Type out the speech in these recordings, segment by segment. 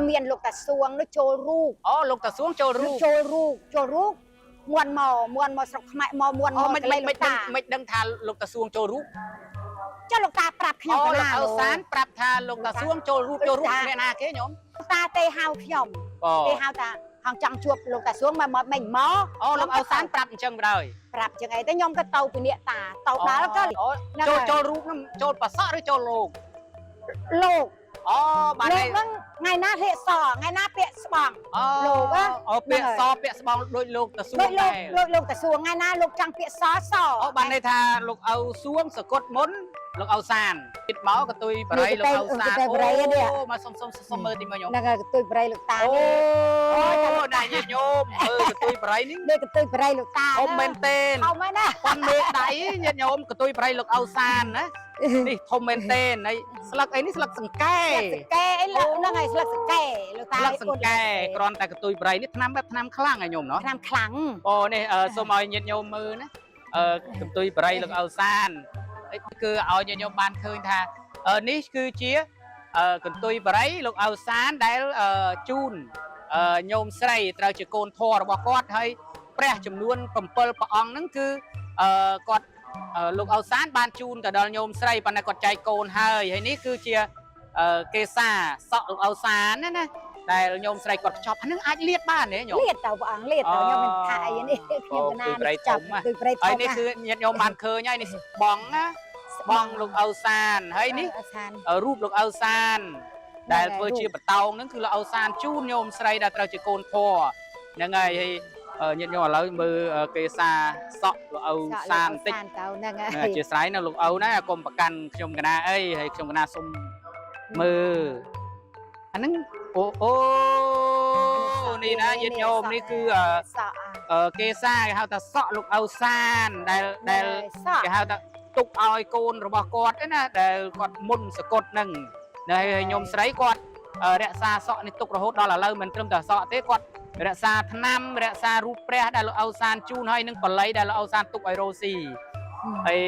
miền lục tà xuông nó trôi ru lục tà xuống trôi ru muôn sọc mẹ muôn mấy đăng thà lục tà xuống trôi ru cho lục ta pรับnhom lục ao sán pรับthà lục tà xuống trôi ru nè na kế nhóm ta tê hao nhom tê hao ta hàng trăm chuột lục ta xuống mà mình mó lục ao sán pรับchân đời pรับchừng ấy tới nhom cái tàu từ địa tà tàu đá nó có trôi ru nó trôi bà sọ đấy trôi lục bà này ngày na hệ sò ngày na bẹ bỏng lục á bẹ bỏng đôi lục ta xuống này lục ta xuống ngày na lục trăng bẹ sò bà này thà lục ao xuống sờ cốt mốn lục ao sàn thịt máu của tôi bray lục ao sàn mà xong mơ tìm mà nhom nè tôi bray lục ta này gì nhom tôi bray ní đây tôi bray lục ta không bên tên không ấy nè con mẹ đáy nhom nhom của tôi bray lục ao sàn á đi không bên tên này sạc ấy ní sạc sừng ke ấy là nó ngày sạc sừng ke lục ta sạc sừng ke còn tại của tôi bray ní tham khlang à nhom nó tham khlang này số mày nhiệt nhom mơ nè của tôi bray lục ao sàn cứ ở nhà nhom ban khơi tha ní cứ chia còn tôi bray lục ao sànได้chun nhom sayត្រូវជាកូនធររបស់គាត់ហើយព្រះចំនួន7ព្រះអង្គហ្នឹងគឺគាត់លោកអោសានបានជូនទៅដល់ញោមស្រីប៉ុន្តែគាត់ចែកកូនហើយនេះគឺជាគេសាសក់លោកអោសានណាដែលញោមស្រីគាត់ចប់ហ្នឹងអាចលាតបានទេញោមលាតទៅព្រះអង្គលាតទៅញោមមិនថាអីនេះខ្ញុំកណាចាប់ទៅព្រៃធំហើយនេះគឺញាតិញោមបានឃើញហើយនេះបងណាបងលោកអោសានហើយនេះរូបលោកអោសានដែលធ្វើជាបតោងហ្នឹងគឺលោកអោសានជូនញោមស្រីដែលត្រូវជាកូនធរហ្នឹងហើយញាតិញោមឥឡូវមើលគេសាសក់លោកអោសានតិចអធិស្ឋាននៅលោកអោណាកុំប្រកាន់ខ្ញុំកណាអីហើយខ្ញុំកណាសុំមើលអាហ្នឹងនេះណាញាតិញោមនេះគឺគេសាគេហៅថាសក់លោកអោសានដែលគេហៅថាទុកឲ្យកូនរបស់គាត់ណាដែលគាត់មុនសកត់ហ្នឹងហើយញោមស្រីគាត់រក្សាសក់នេះទុករហូតដល់ឥឡូវមិនត្រឹមតែសក់ទេគាត់រក្សាថ្នាំរក្សារូបព្រះដែលលោកអោសានជូនហើយនឹងបល័យដែលលោកអោសានទុកឲ្យរស់ស៊ីហើយ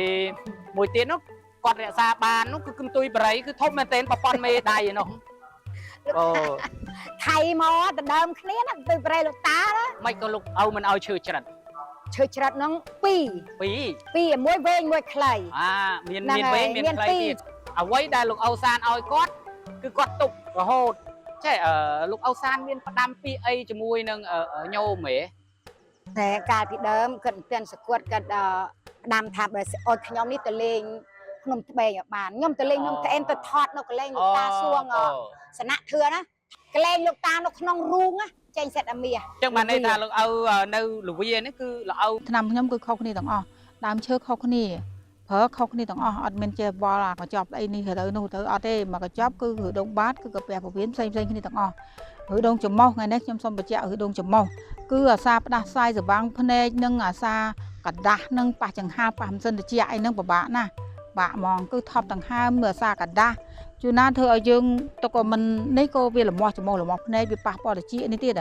មួយទៀតនោះគាត់រក្សាបាននោះគឺគំទុយបរិយគឺធំមែនទែនប្រព័ន្ធមេដៃនោះថៃមកដណ្ដើមគ្នាណាទៅប្រៃលោកតាណាមិនក៏លោកអោមិនឲ្យឈើច្រិតហ្នឹង2មួយវែងមួយខ្លីមានវែងមានខ្លីទៀតអ្វីដែលលោកអោសានឲ្យគាត់គឺគាត់ទុករហូតចេះលោកអោសានមានផ្ដាំពីអីជាមួយនឹងញោមហ៎តែកាលពីដើមគាត់មិនទាន់សកត់គាត់ផ្ដាំថាបើអត់ខ្ញុំនេះទៅលេងខ្ញុំត្បេងឲ្យបានខ្ញុំទៅលេងខ្ញុំក្អែនទៅថតនៅកន្លែងលោកតាសួងសណៈធឿណាកន្លែងលោកតានៅក្នុងរូងណាចេញសិតអាមាចឹងបានន័យថាលោកអោនៅលវានេះគឺលោកអោឆ្នាំខ្ញុំគឺខុសគ្នាទាំងអស់ដើមឈើខុសគ្នាប្រើខុសគ្នាទាំងអស់អត់មានចេះវល់អាកញ្ចប់អីនេះទៅនោះទៅអត់ទេមកកញ្ចប់គឺឬដងបាតគឺកាពះពវៀនផ្សេងគ្នាទាំងអស់ឬដងចំមុះថ្ងៃនេះខ្ញុំសូមបញ្ជាក់ឬដងចំមុះគឺអាសាផ្ដាស់ផ្សាយសវាំងភ្នែកនិងអាសាកដាស់និងប៉ះចង្ហាប៉ះមិនសិនតិចអីហ្នឹងពិបាកណាស់បាក់ហ្មងគឺថប់ដង្ហើមមើលអាសាកដាស់ជួនណាធ្វើឲ្យយើងទៅក៏មិននេះក៏វាលមាស់ចំមុះលមាស់ភ្នែកវាប៉ះពាល់តិចនេះទៀត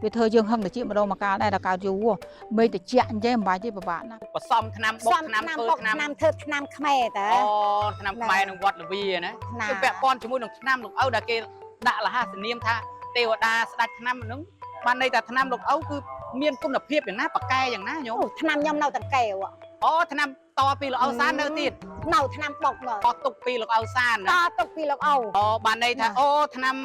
វាធ្វើយើងហឹងតិចម្ដងមកកាលដែរដល់កើតយូរមេតិចអញ្ចឹងមិនបាច់ទេពិបាកណាស់បសំឆ្នាំបុកឆ្នាំធ្វើឆ្នាំខ្មែរតើឆ្នាំខ្មែរនឹងវត្តលវាណាគឺពាក់ព័ន្ធជាមួយនឹងឆ្នាំលោកអោដែលគេដាក់លហាសនាមថាទេវតាស្ដេចឆ្នាំហ្នឹងបានន័យថាឆ្នាំលោកអោគឺមានគុណភាពយ៉ាងណាប៉កែយ៉ាងណាញោមឆ្នាំខ្ញុំនៅតកែវឆ្នាំតពីលោកអោសាននៅទៀតនៅឆ្នាំបុកទុកពីលោកអោសានទុកពីលោកអោបានន័យថាឆ្នាំ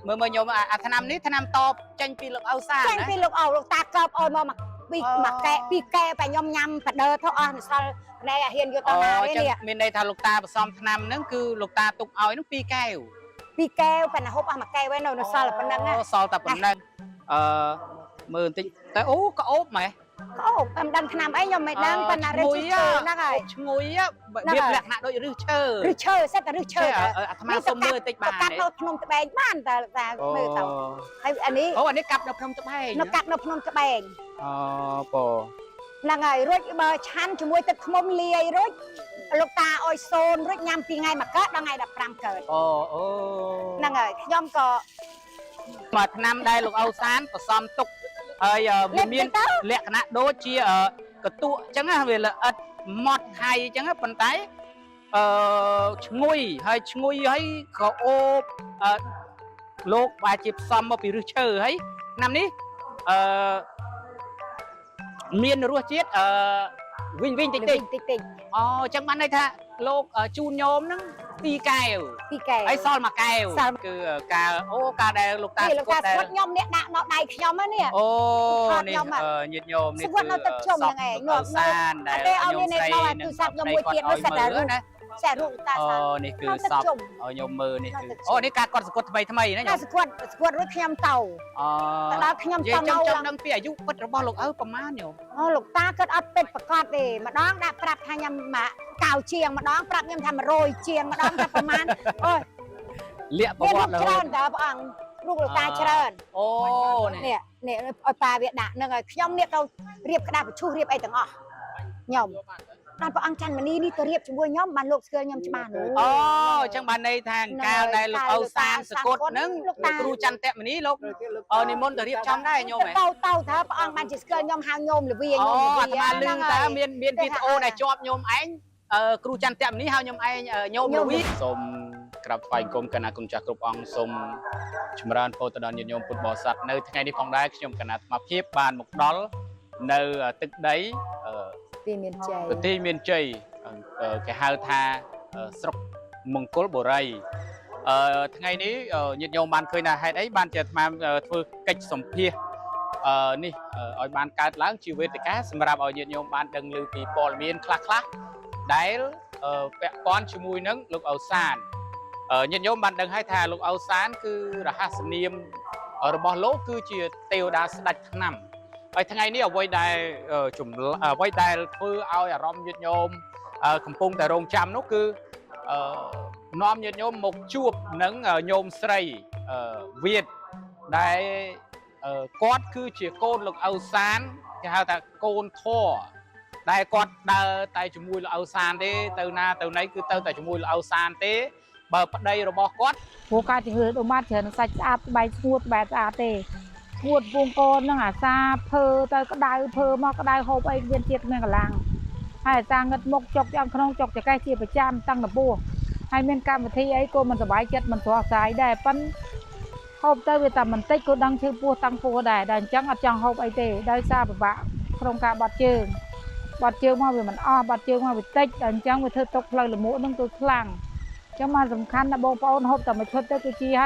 មើលញោមអាឆ្នាំនេះឆ្នាំតចេញពីលោកអោសានចេញពីលោកអោលោកតាកោបអោមកពីកែបែខ្ញុំញ៉ាំបដឺទៅអស់សល់ណែហ៊ានយកទៅណានេះមានន័យថាលោកតាបសំឆ្នាំហ្នឹងគឺលោកតាទុកឲ្យនោះ2កែវប៉ុន្តែហូបអស់មួយកែវហើយនៅសល់តែប៉ុណ្្នឹងសល់តែប៉ុណ្្នឹងមើលបន្តិចតែក្អូបម៉េះមិនដឹងឆ្នាំអីខ្ញុំមិនដឹងប៉ុន្តែរឹសឈើហ្នឹងហើយឈ្ងុយវាលក្ខណៈដូចរឹសឈើសិតតែរឹសឈើអាត្មាសុំមើលបន្តិចបានកាត់នៅភ្នំត្បែងបានតែមើលទៅហើយអានេះកាប់នៅភ្នំត្បែងកាត់នៅភ្នំត្បែងហ្នឹងហើយរួចបើឆាន់ជាមួយទឹកឃ្មុំលាយរួចលោកតាអុយសូនរួចញ៉ាំ2ថ្ងៃមកកើតដល់ថ្ងៃ15កើតហ្នឹងហើយខ្ញុំក៏មួយឆ្នាំដែលលោកអោសានបសំទុកហើយវាមានលក្ខណៈដូចជាកតុអញ្ចឹងវាល្អិតម៉ត់ថៃអញ្ចឹងប៉ុន្តែឈ្ងុយហើយក្រអូប លោកបាទជាផ្សំមកពីឫសឈើហើយឆ្នាំនេះមានរសជាតិវិញតិចតិច អូចឹងបានន័យថាលោកជូនញោមហ្នឹង2 កែវ 2 កែវ ហើយសល់1 កែវគឺការការដែលលោកតា លោកតាស្គាត់ខ្ញុំនេះដាក់នៅដៃខ្ញុំហ្នឹងនេះ អូនេះញាតិញោមនេះ ស្គាត់នៅទឹកជុំហ្នឹងឯងញោម សានដែលញោមស្រីនឹងសាប់មួយទៀតនោះសិតតែណា ចារូបតាសា នេះគឺសពឲ្យញោមមើលនេះគឺអូនេះការគាត់សគាត់ថ្មីណាញោម ស្គាត់រួចខ្ញុំទៅ ទៅដល់ខ្ញុំទៅនៅចង់ដឹងពីអាយុពិតរបស់លោកឪប្រហែលញោម អូលោកតាគាត់អត់ពេតប្រកាសទេម្ដងដាក់ប្រាប់ថាខ្ញុំមកកៅជាងម្ដងប្រាប់ខ្ញុំថា100ជាងម្ដងថាប្រហែលអូយ លាក់ប្រវត្តិរហូ ច្រើន ត តើព្រះអង្គរូបលោកតាច្រើន អូនេះ នេះឲ្យប៉ាវាដាក់នឹងឲ្យខ្ញុំនេះទៅរៀបក្តារបញ្ឈូសរៀបអីទាំងអស់ខ្ញុំដល់ព្រះអង្គច័ន្ទមនីនេះទៅរៀបជាមួយខ្ញុំបានលោកស្គាល់ខ្ញុំច្បាស់នោះ អូអញ្ចឹងបានន័យថាកាលដែលលោកឪសានសកុតហ្នឹងលោកគ្រូច័ន្ទតមនីលោកនិមន្តទៅរៀបចំដែរញោមហ៎ ទៅថាព្រះអង្គបានជាស្គាល់ខ្ញុំហៅញោមលវី អូ ញោមលវី អាត្មាលឺតើមានវីដេអូដែលជាប់ញោមឯងគ្រូច័ន្ទតមនីហៅញោមឯងញោមលវីសូមក្រាបថ្វាយគុំគណៈគុណចាស់គ្រប់អង្គសូមចម្រើនពរទៅដល់ញាតិញោមពុទ្ធបរិស័ទនៅថ្ងៃនេះផងដែរខ្ញុំគណៈអាត្មាភាពបានមកដល់នៅទឹកដីទីមានជ័យ ប្រទេសមានជ័យគេហៅថាស្រុកមង្គលបុរីថ្ងៃនេះញាតិញោមបានឃើញថាហេតុអីបានជាអាត្មាធ្វើកិច្ចសម្ភាសនេះឲ្យបានកើតឡើងជាវេទិកាសម្រាប់ឲ្យញាតិញោមបានដឹងឮពីព័ត៌មានខ្លះដែលពាក់ព័ន្ធជាមួយនឹងលោកឪសានញាតិញោមបានដឹងហើយថាលោកឪសានគឺរហស្សនាមរបស់លោកគឺជាទេវតាស្ដេចថ្នាំហើយថ្ងៃនេះអ្វីដែលធ្វើឲ្យអារម្មណ៍ញាតិញោមកំពុងតែរងចាំនោះគឺនាំញាតិញោមមកជួបនឹងញោមស្រីវៀតដែលគាត់គឺជាកូនលោកឪសានគេហៅថាកូនធរដែលគាត់ដើរតែជាមួយលោកឪសានទេទៅណាទៅណីគឺទៅតែជាមួយលោកឪសានទេបើប្តីរបស់គាត់ព្រោះការជំងឺដូចបាត់ច្រើនសាច់ស្អាតស្បែកស្ងួតបែបស្អាតទេស្ងួតពងកូនហ្នឹងអាសាភើទៅក្តៅភើមកក្តៅហូបអីមានជាតិមានកម្លាំងហើយអាសាងឹតមុខចុកយ៉ាងក្នុងចុកចកេះជាប្រចាំតាំងដំបួសហើយមានកម្មវិធីអីក៏មិនសុបាយចិត្តមិនស្រស់ស្រាយដែរប៉ិនហូបទៅវាតែបន្តិចក៏ដឹងឈឺពោះតាំងពោះដែរអញ្ចឹងអត់ចង់ហូបអីទេដោយសារពិបាកក្នុងការបាត់ជើងមកវាមិនអស់បាត់ជើងមកវាតិចតែអញ្ចឹងវាធ្វើទុកផ្លូវលមួកនឹងគឺខ្លាំង ចាំមកសំខាន់ណាបងប្អូនហូបតែមួយឈុតទៅគឺជាហើយ